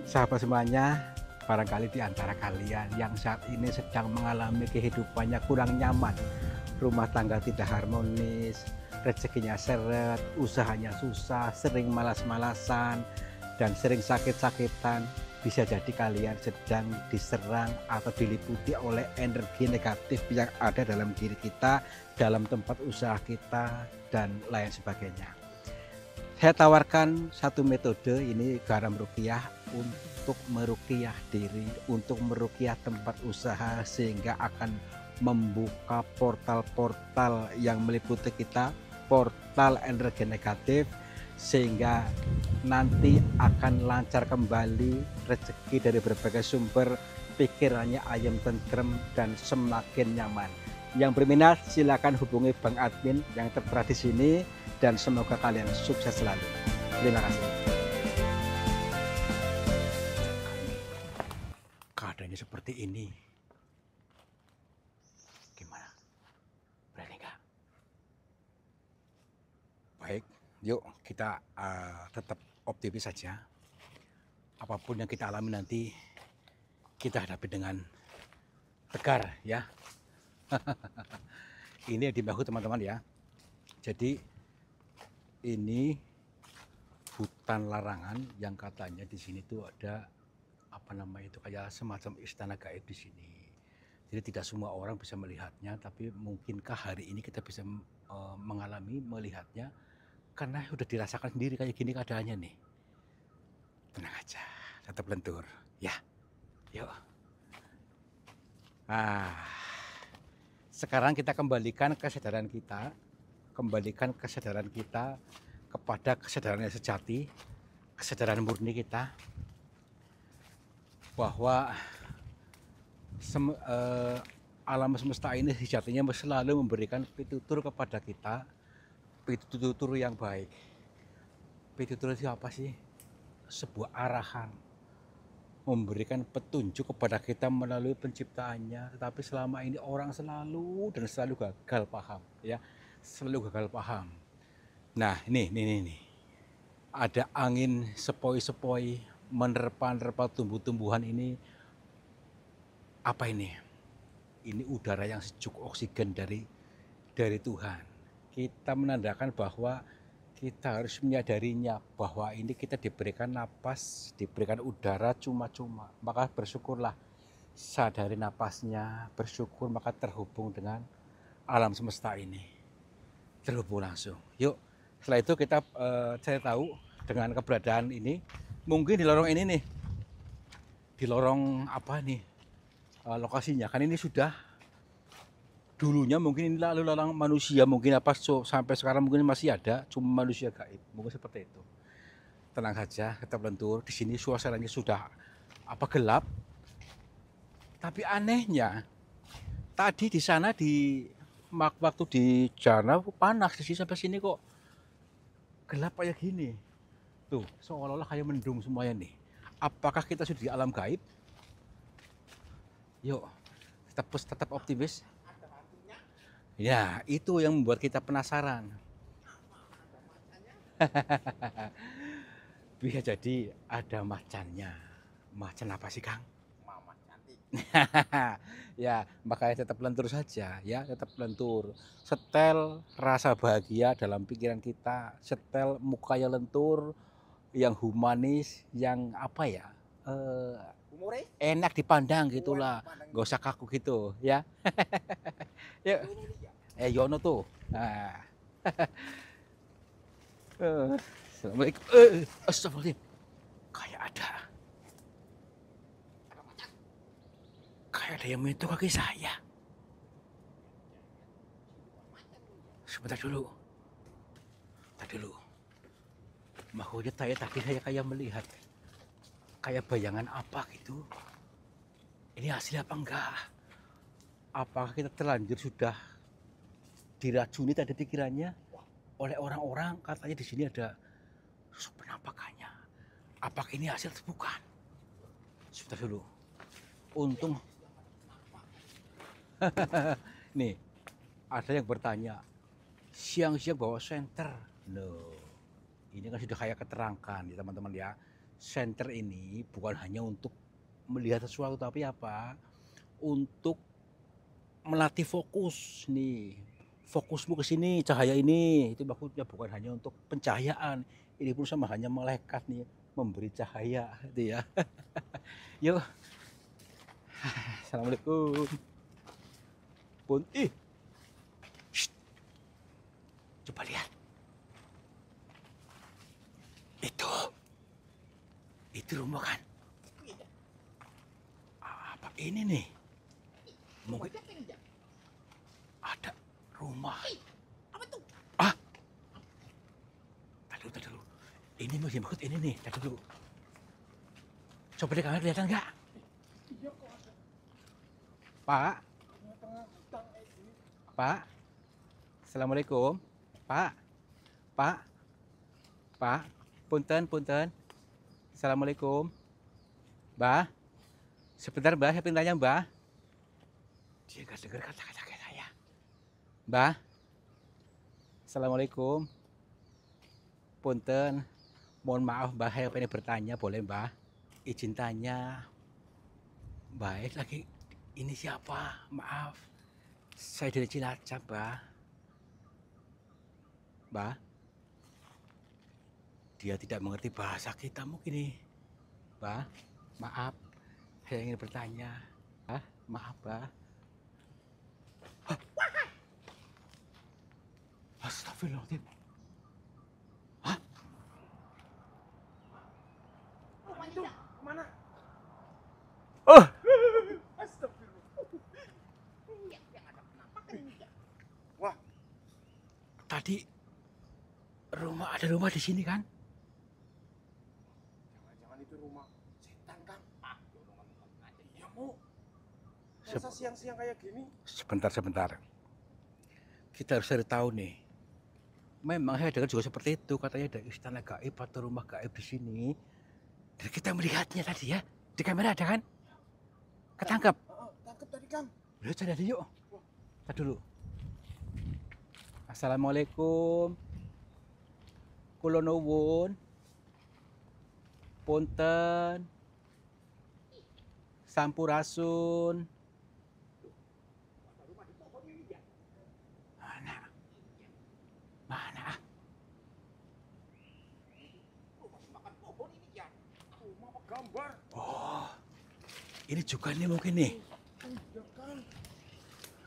Sahabat semuanya, barangkali di antara kalian yang saat ini sedang mengalami kehidupannya kurang nyaman, rumah tangga tidak harmonis, rezekinya seret, usahanya susah, sering malas-malasan, dan sering sakit-sakitan, bisa jadi kalian sedang diserang atau diliputi oleh energi negatif yang ada dalam diri kita, dalam tempat usaha kita, dan lain sebagainya. Saya tawarkan satu metode, ini garam ruqyah, untuk meruqyah diri, untuk meruqyah tempat usaha, sehingga akan membuka portal-portal yang meliputi kita, portal energi negatif, sehingga nanti akan lancar kembali rezeki dari berbagai sumber, pikirannya ayam tentrem dan semakin nyaman. Yang berminat silakan hubungi Bang Admin yang tertera di sini, dan semoga kalian sukses selalu. Terima kasih. Keadaannya seperti ini, gimana? Berani nggak? Baik, yuk kita tetap optimis saja. Apapun yang kita alami nanti, kita hadapi dengan tegar ya. Ini yang dimaksud teman-teman ya. Jadi ini hutan larangan yang katanya di sini tuh ada apa namanya itu, kayak semacam istana gaib di sini. Jadi tidak semua orang bisa melihatnya, tapi mungkinkah hari ini kita bisa melihatnya karena sudah dirasakan sendiri kayak gini keadaannya nih. Tenang aja, tetap lentur ya. Yuk. Sekarang kita kembalikan kesadaran kita kepada kesadaran yang sejati, kesadaran murni kita, bahwa alam semesta ini sejatinya selalu memberikan pitutur kepada kita, pitutur yang baik. Pitutur itu apa sih? Sebuah arahan, memberikan petunjuk kepada kita melalui penciptaannya. Tetapi selama ini orang selalu gagal paham ya, selalu gagal paham. Nah ini ada angin sepoi-sepoi menerpa tumbuh-tumbuhan ini. Apa ini? Ini udara yang sejuk, oksigen dari Tuhan. Kita menandakan bahwa kita harus menyadarinya, bahwa ini kita diberikan napas, diberikan udara cuma-cuma. Maka bersyukurlah, sadari napasnya, bersyukur, maka terhubung dengan alam semesta ini, terhubung langsung. Yuk, setelah itu kita saya tahu dengan keberadaan ini, mungkin di lorong ini nih, di lorong apa nih lokasinya, kan ini sudah dulunya mungkin ini lalu lalang manusia, mungkin apa sampai sekarang mungkin masih ada, cuma manusia gaib, mungkin seperti itu. Tenang saja, tetap lentur. Di sini suasananya sudah gelap, tapi anehnya tadi di sana waktu di sana panas, di sini sampai sini kok gelap kayak gini. Tuh, seolah-olah kayak mendung semuanya nih. Apakah kita sudah di alam gaib? Yuk, tetap optimis. Ya, itu yang membuat kita penasaran. Bisa jadi ada macannya. Macan apa sih, Kang? Mamat cantik. Ya, makanya tetap lentur saja ya, tetap lentur. Setel rasa bahagia dalam pikiran kita, setel mukanya lentur, yang humanis, yang apa ya? Umure? Enak dipandang Oh, enak gitulah. dipandang Gak gitu. usah kaku gitu ya. Yuk, Yono dia. Yono tuh. Nah. Assalamualaikum. Astagfirullahaladzim. Kayak Ada macan. ada yang menyentuh kaki saya. Macan dia. Sebentar dulu. Tadi dulu. Makanya tadi saya kayak melihat kayak bayangan apa gitu. Ini asli apa enggak? Apakah kita terlanjur sudah diracuni tadi pikirannya oleh orang-orang, katanya di sini ada penampakannya. Apakah ini hasil bukan? Sebentar dulu. Untung nih ada yang bertanya, siang-siang bawa senter. Loh, ini kan sudah kayak keterangkan ya teman-teman ya. Center ini bukan hanya untuk melihat sesuatu, tapi apa? Untuk melatih fokus nih. Fokusmu ke sini, cahaya ini. Itu maksudnya bukan hanya untuk pencahayaan. Ini pun sama hanya malaikat nih, memberi cahaya gitu ya. Yuk. Assalamualaikum. Pun coba lihat. Itu rumah kan? Apa ini nih? Mungkin ada rumah. Apa tuh? Tadi dulu. Ini mungkin maksud ini nih. Tadi dulu. Coba di kamera kelihatan nggak? Pak? Pak? Assalamualaikum. Pak? Pak? Pak? Punten. Assalamualaikum. Mbah? Sebentar Mbah, saya pengen tanya Mbah. Dia nggak dengar kata-kata saya. Mbah? Assalamualaikum. Punten. Mohon maaf Mbah, saya pengen bertanya, boleh Mbah? Izin tanya. Baik lagi. Ini siapa? Maaf. Saya dari Cilacap, Mbah. Mbah? Dia tidak mengerti bahasa kita mungkin nih. Mbah, maaf. Saya ingin bertanya. Maaf, Mbah. Astagfirullahaladzim. Itu mana? Oh, Astagfirullah. Yang ada penampakan ini ya. Wah, tadi ada rumah di sini kan? jangan-jangan itu rumah setan kan? Dorongan aja. Iya mau. Masa siang-siang kayak gini? Sebentar. Kita harus cari tahu nih. Memang saya dengar juga seperti itu, katanya ada istana gaib atau rumah gaib di sini. Dan kita melihatnya tadi ya. Di kamera ada kan? Ketangkap. Tangkap tadi Kang. Udah cari aja yuk. Tadi dulu. Assalamualaikum. Kula nuwun. Punten. Sampurasun. Mana? Makan pohon ini ya. Rumah apa gambar? Oh, ini juga nih mungkin nih. Iya kan.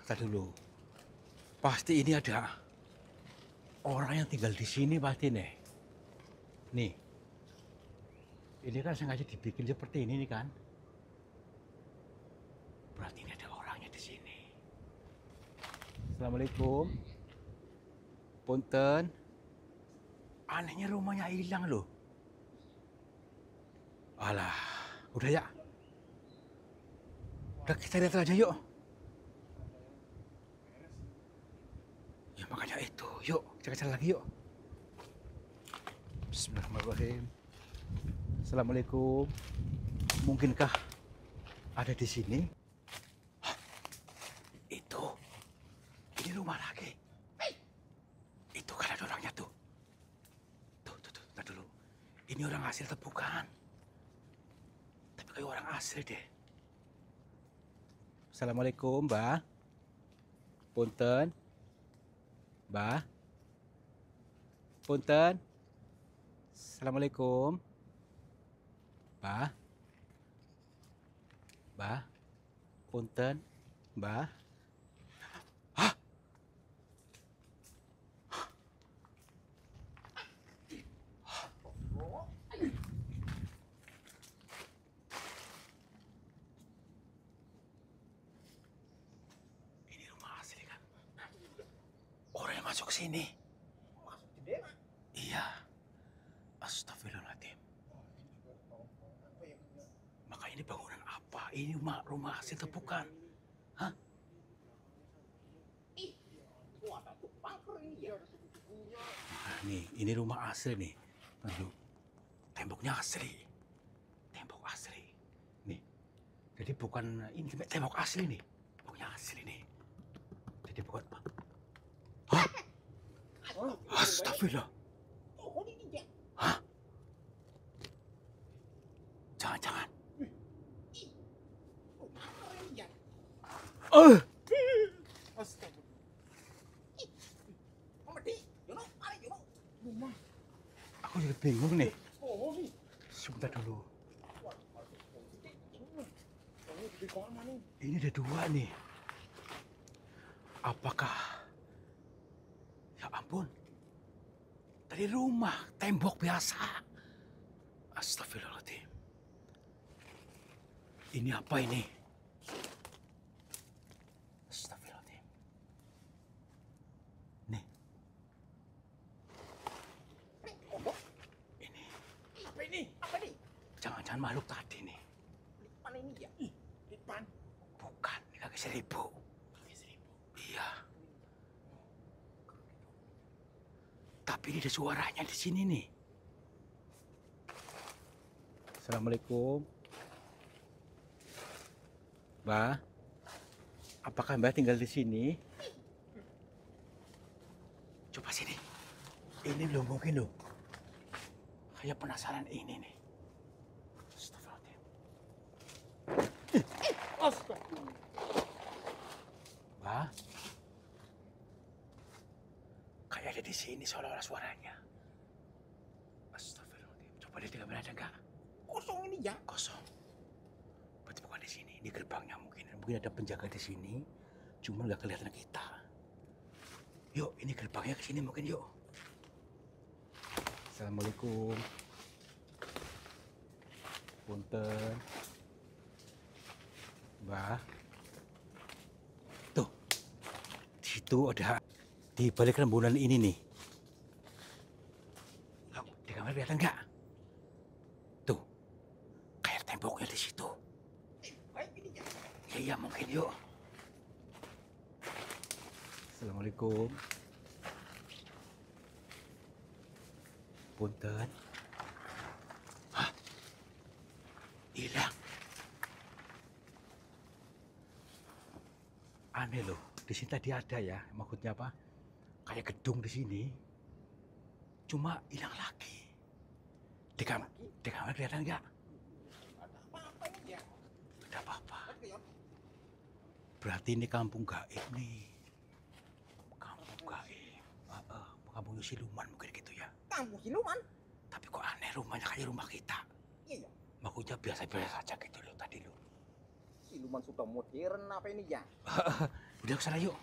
Tadi dulu. Pasti ini ada orang yang tinggal di sini pasti nih. Nih. Ini kan sengaja dibikin seperti ini nih kan. Berarti ini ada orangnya di sini. Assalamualaikum. Punten. Anehnya rumahnya hilang loh. Alah, udah ya. Udah kita lihat aja yuk. Ya makanya itu, yuk kita cari lagi yuk. Bismillahirrahmanirrahim. Assalamualaikum. Mungkinkah ada di sini? Hah, itu, ini rumah lagi. Itu kan ada orangnya tuh. Tuh, ntar dulu. Ini orang asli atau bukan? Tapi kayak orang asli deh. Assalamualaikum, Mbah. Punten. Mbah. Punten. Assalamualaikum. Mbah. Mbah. Punten. Mbah. Hah? Ini rumah asli kan? Orang yang masuk ke sini. Masuk jendela. Iya. Astagfirullahaladzim. Apa ya? Makanya ini bangunan apa? Ini rumah asli atau bukan? Hah? Wah, ada tuh bunker ini ya. Nah, nih, ini rumah asli nih. Lalu, temboknya asli. Tembok asli. Nih. Jadi bukan ini tembok asli nih. Temboknya asli nih. Jadi bukan. Hah? Astagfirullah. Pohon ini ya. Hah? Jangan-jangan. Keren ya. Astaga. Medi, Yono, mari Yono. Rumah. Aku jadi bingung nih. Oh, nih. Sebentar dulu. Di mana nih? Ini ada dua nih. Apakah? Ya ampun. Dari rumah, tembok biasa. Astagfirullahaladzim. Ini apa ini? Astagfirullahaladzim. Nih. Ini. Apa ini? Apa nih? Jangan-jangan makhluk tadi nih. Lipan ini ya? Lipan. Bukan, ini kaki seribu. Kaki seribu. Iya. Tapi ini ada suaranya di sini nih. Assalamualaikum. Mbak, apakah Mbak tinggal di sini? Coba sini. Ini belum mungkin loh. Kayak penasaran ini nih. Astagfirullahaladzim. Astaga. Mbak, kayak ada di sini seolah-olah suaranya. Astagfirullahaladzim. Coba lihat di kamera ada nggak? Kosong ini ya? Kosong. Berarti bukan di sini. Ini gerbangnya mungkin. Mungkin ada penjaga di sini. Cuma nggak kelihatan kita. Yuk, ini gerbangnya ke sini mungkin yuk. Assalamualaikum. Punten. Mbah. Tuh. Di situ ada di balik rembulan ini nih. Loh, di kamera kelihatan nggak? Tuh. Kayak temboknya di situ. Baik ini ya? Iya, mungkin yuk. Assalamualaikum. Punten. Hah? Hilang. Aneh loh. Di sini tadi ada ya. Maksudnya apa? Kayak gedung di sini. Cuma hilang lagi. Di kamar kelihatan nggak? Ada apa-apa ini ya? Ada apa-apa. Oke ya. Berarti ini kampung gaib nih. Kampung gaib. Kampung siluman mungkin gitu ya. Kamu siluman? Tapi kok aneh rumahnya kayak rumah kita. Iya ya. Maksudnya biasa-biasa saja gitu loh tadi loh. Siluman sudah modern apa ini ya? Udah kesana yuk.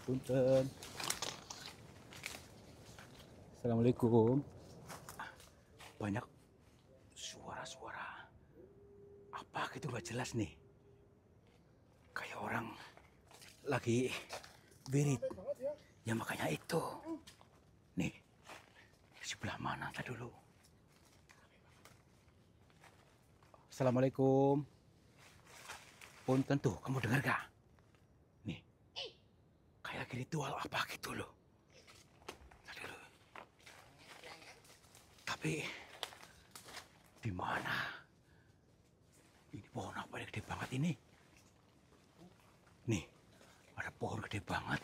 Punten. Assalamualaikum. Banyak suara-suara. Apa gitu gak jelas nih. Kayak orang lagi wirid. Banget ya. Ya makanya itu. Nih. Di sebelah mana tadi dulu? Assalamualaikum. Punten tuh, kamu dengar gak? Nih. Kayak lagi ritual apa gitu loh. Tadi loh. Tapi di mana? Ini pohon apa yang gede banget ini? Nih, ada pohon gede banget.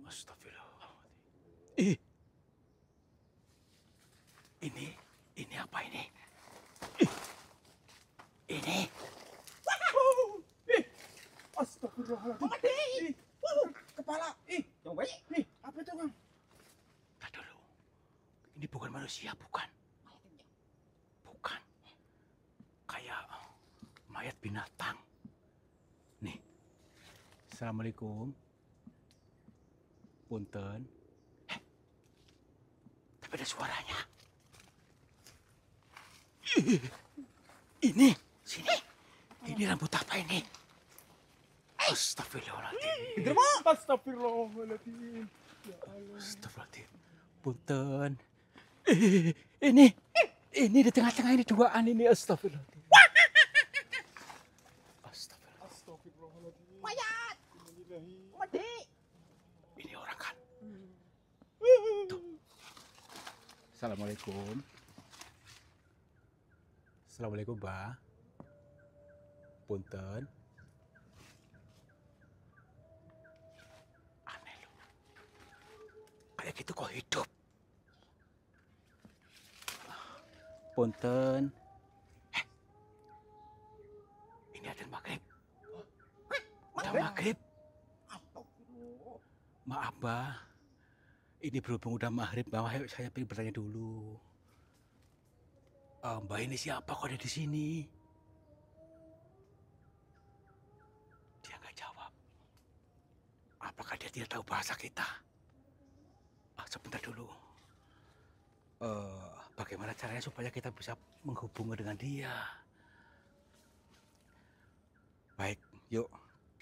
Astagfirullah. Ini apa ini? Ini. Astagfirullahaladzim. Kepala. Coba ya. Apa itu Kang? Tadi dulu. Ini bukan manusia, bukan. Bukan. Kayak mayat binatang. Nih. Assalamualaikum. Punten. Tapi ada suaranya. Ini, sini. Ini rambut apa ini? Astagfirullahaladzim. Astagfirullahaladzim. Ya Allah. Astagfirullahaladzim. Punten. Ini di tengah-tengah ini duaan ini. Astagfirullahaladzim. Astagfirullah. Astagfirullahaladzim. Mayat. Medi. Ini orang kan. Tuh. Assalamualaikum. Assalamualaikum, Mbak. Punten. itu kok hidup. Punten. Ini adzan maghrib. Udah maghrib. Astagfirullah. Maaf, Mbah. Ini berhubung udah maghrib, Mbah, saya pengen bertanya dulu. Mbak ini siapa kok ada di sini? Dia nggak jawab. Apakah dia tidak tahu bahasa kita? Sebentar dulu. Bagaimana caranya supaya kita bisa menghubungi dengan dia? Baik, yuk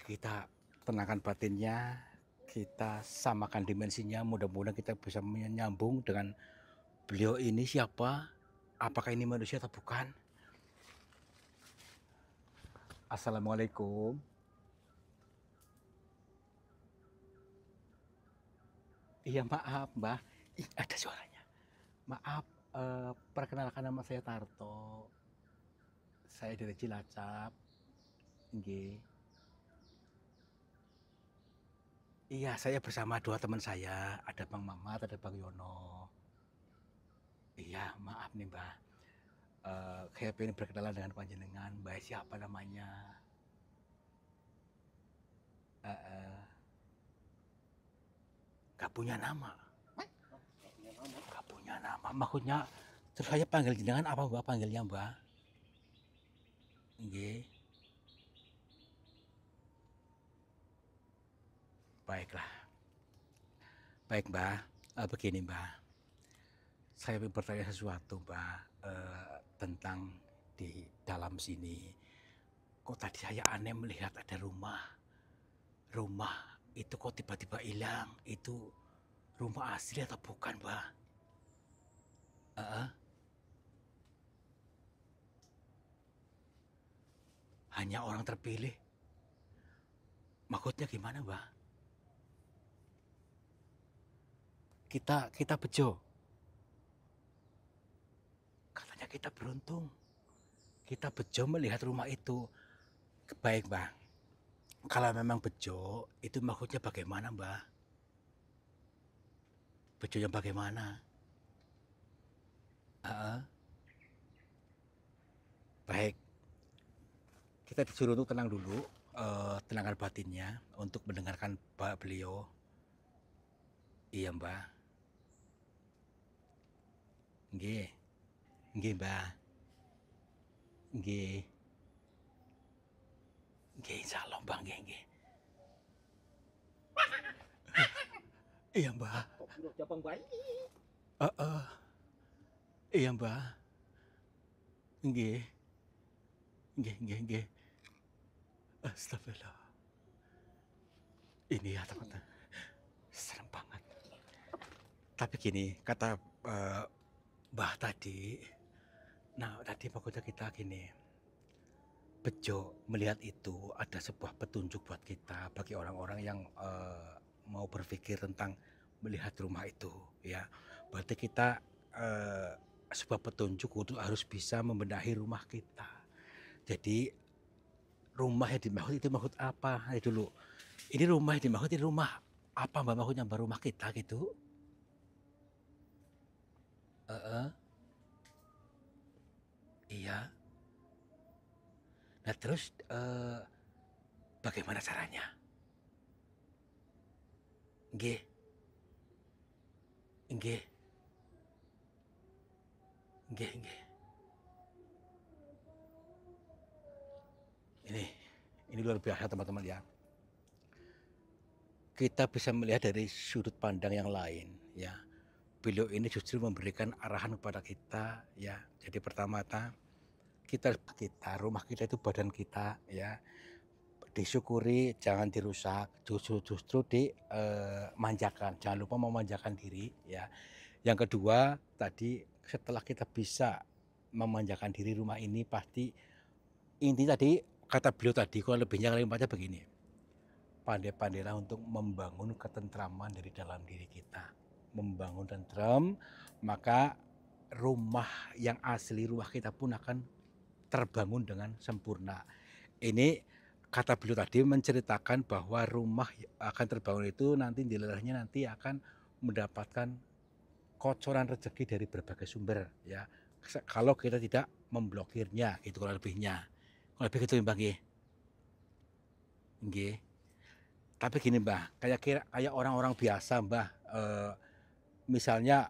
kita tenangkan batinnya, kita samakan dimensinya, mudah-mudahan kita bisa menyambung dengan beliau ini siapa, apakah ini manusia atau bukan. Assalamualaikum. Iya maaf Mbah, ada suaranya. Maaf, perkenalkan nama saya Tarto. Saya dari Cilacap. Nggih. Iya, saya bersama 2 teman saya, ada Bang Mamat, ada Bang Yono. Iya, maaf nih Mbah. Saya pengen berkenalan dengan panjenengan, Mbah siapa namanya? Gak punya nama. Gak punya nama. Maksudnya, terus saya panggil jenengan apa Mbah panggilnya Mbah? Nggih. Baiklah. Baik Mbah, begini Mbah. Saya ingin bertanya sesuatu Mbah, tentang di dalam sini. Kok tadi saya aneh melihat ada rumah. Rumah itu kok tiba-tiba hilang. Itu rumah asli atau bukan Mbah? Hanya orang terpilih. Maksudnya gimana Mbah? Kita bejo. Katanya kita beruntung. Kita bejo melihat rumah itu. Baik Mbah. Kalau memang bejo, itu maksudnya bagaimana Mbah? Bejo yang bagaimana? Baik. Kita disuruh untuk tenang dulu, tenangkan batinnya untuk mendengarkan beliau. Iya Mbah. Nggih. Nggih Mbah. Nggih. Nggih, insyaallah Mbah, nggih. Iya Mbah. Jabang bayi. Iya Mbah. Nggih. Nggih. Astagfirullah. Ini ya teman-teman, serem banget. Tapi gini, kata Mbah tadi, nah tadi pokoknya kita gini, bejo melihat itu ada sebuah petunjuk buat kita, bagi orang-orang yang mau berpikir tentang melihat rumah itu, ya. Berarti kita sebuah petunjuk untuk harus bisa membenahi rumah kita. Jadi rumah yang dimaksud itu maksud apa? Ayo dulu. Ini rumah yang dimaksud ini rumah apa Mbak maksudnya Mbak, rumah kita gitu? Iya. Nah terus bagaimana caranya? Nggih. Nggih. Ini luar biasa teman-teman ya. Kita bisa melihat dari sudut pandang yang lain ya. Beliau ini justru memberikan arahan kepada kita ya. Jadi pertama kita rumah kita itu badan kita ya. Disyukuri, jangan dirusak, justru dimanjakan. Jangan lupa memanjakan diri ya. Yang kedua tadi setelah kita bisa memanjakan diri rumah ini, pasti inti tadi kata beliau tadi kurang lebihnya kalimatnya begini. Pandai-pandailah untuk membangun ketentraman dari dalam diri kita. Membangun tentram, maka rumah yang asli, rumah kita pun akan terbangun dengan sempurna. Ini kata beliau tadi menceritakan bahwa rumah akan terbangun itu nanti nilainya nanti akan mendapatkan kocoran rezeki dari berbagai sumber ya. Kalau kita tidak memblokirnya, itu kalau lebihnya. Kalau lebih gitu Mbah nggih. Nggih. Tapi gini Mbah, kayak orang-orang biasa Mbah, misalnya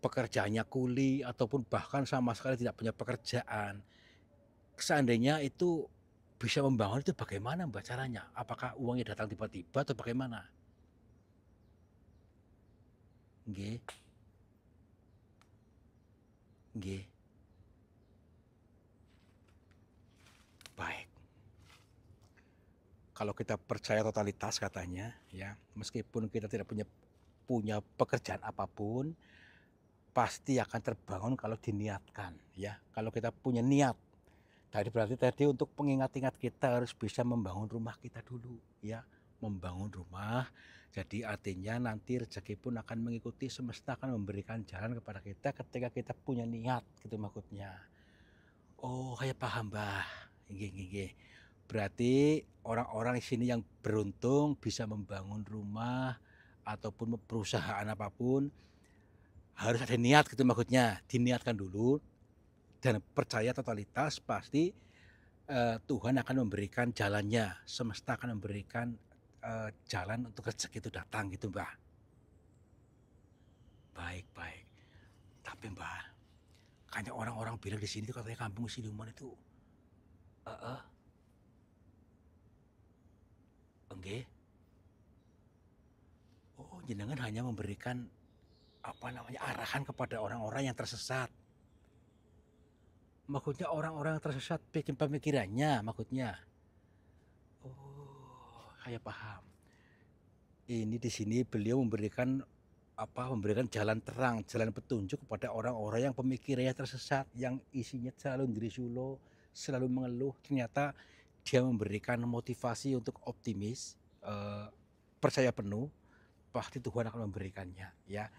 pekerjaannya kuli ataupun bahkan sama sekali tidak punya pekerjaan. Seandainya itu bisa membangun itu bagaimana Mbah caranya? Apakah uangnya datang tiba-tiba atau bagaimana? Nggih, nggih. Baik. Kalau kita percaya totalitas katanya ya, meskipun kita tidak punya punya pekerjaan apapun, pasti akan terbangun kalau diniatkan ya. Kalau kita punya niat, tadi berarti tadi untuk pengingat-ingat kita harus bisa membangun rumah kita dulu ya. Membangun rumah, jadi artinya nanti rezeki pun akan mengikuti, semesta akan memberikan jalan kepada kita ketika kita punya niat gitu maksudnya. Oh, saya paham, Mbah. Nggih, nggih, nggih. Berarti orang-orang di sini yang beruntung bisa membangun rumah ataupun perusahaan apapun harus ada niat gitu maksudnya. Diniatkan dulu dan percaya totalitas pasti Tuhan akan memberikan jalannya. Semesta akan memberikan jalan untuk rezeki itu datang gitu, Mbah. Baik, baik. Tapi Mbah, kayaknya orang-orang bilang di sini tuh katanya kampung siluman itu heeh, enggih. Oh, jenengan hanya memberikan apa namanya arahan kepada orang-orang yang tersesat. Maksudnya orang-orang yang tersesat bikin pemikirannya maksudnya. Oh, saya paham. Ini di sini beliau memberikan apa memberikan jalan terang, jalan petunjuk kepada orang-orang yang pemikirannya tersesat, yang isinya selalu ndrisulo, selalu mengeluh. Ternyata dia memberikan motivasi untuk optimis, percaya penuh, pasti Tuhan akan memberikannya ya.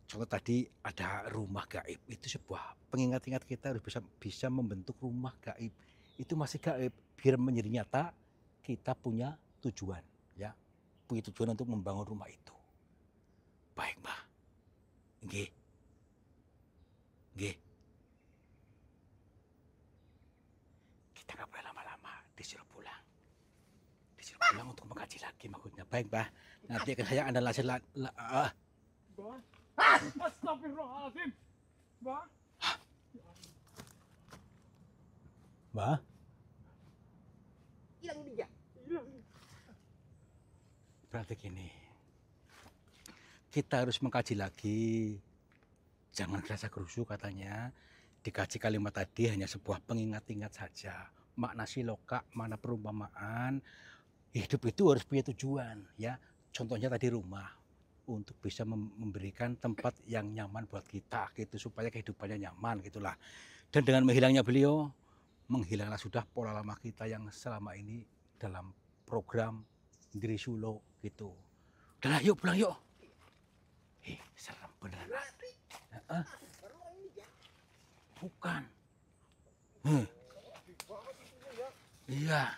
Contoh tadi ada rumah gaib, itu sebuah pengingat-ingat kita harus bisa membentuk rumah gaib. Itu masih gaib, biar menjadi nyata kita punya tujuan ya. Punya tujuan untuk membangun rumah itu. Baik, Mbah. Nggih. Nggih. Kita nggak boleh lama-lama, disuruh pulang. Disuruh pulang untuk mengkaji lagi maksudnya. Baik, Mbah. Nanti akan saya analisis Mbah. Astagfirullahaladzim. Mbah. Mbah. Hilang dia. Hilang. Berarti gini. Kita harus mengkaji lagi. Jangan gerasa gerusu katanya. Dikaji kalimat tadi hanya sebuah pengingat-ingat saja. Makna siloka, makna perumpamaan. Hidup itu harus punya tujuan ya. Contohnya tadi rumah. Untuk bisa memberikan tempat yang nyaman buat kita gitu. Supaya kehidupannya nyaman gitulah. Dan dengan menghilangnya beliau, menghilanglah sudah pola lama kita yang selama ini dalam program Ndrisulo gitu. Udah yuk pulang yuk. Serem beneran. Bukan. Iya.